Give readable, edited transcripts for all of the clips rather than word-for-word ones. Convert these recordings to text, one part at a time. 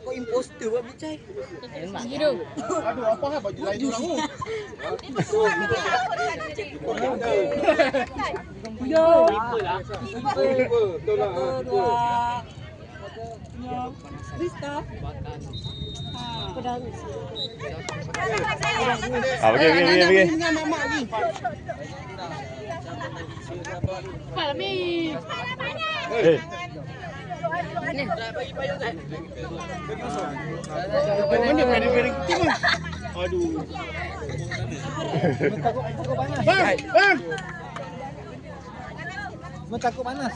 Kau imposter buat bicai. Gitu. Aduh, apa hal baju lain orang tu? Betul lah. Rista. Pergi. Dengan mamak lagi. Eh, Mana piring tim ah? Aduh. Bang, bang. Takut panas.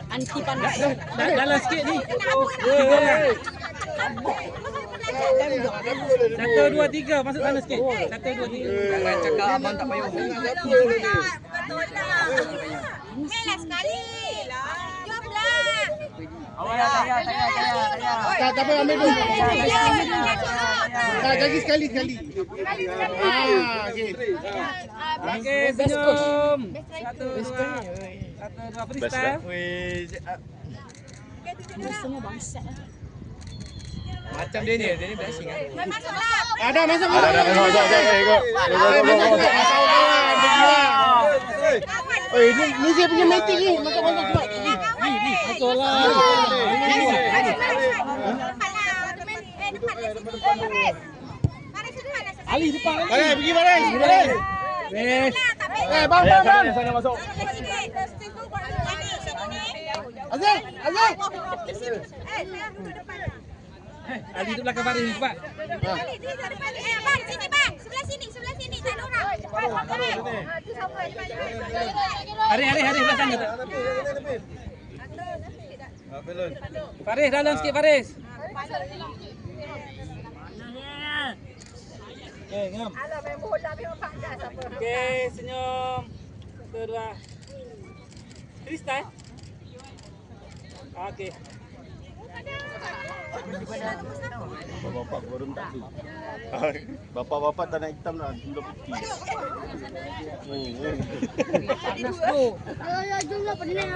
Anti panas. Dalam sikit ni. Satu, dua, tiga. Masuk sana sikit. Satu, dua, tiga. Jangan cakap abang tak payah. Melah sekali. Jomlah. Tak apa ambil dulu. Tak lagi sekali. Okey. Okey, senyum. Satu, dua, freestyle. Semua bangsat. Macam dia ni blushing kan. Masuklah. Ada masuk. Ni saya punya meeting ni. Masuk cepat. Ni. Masuklah. Ali depan Ali. Baris, pergi baris. Weh. Bang. sana masuk. Azal. Ali tu belakang Faris cepat. Bang, sini bang. Sebelah sini. Tak ada orang. Hari belah sana tak? Faris dalam sikit Faris. Ngam. Okey, senyum. Satu, dua. Freestyle. Okey. Bapak baru tak tu. Bapak tak nak hitam nak gula putih. Panas tu. Jomlah pening.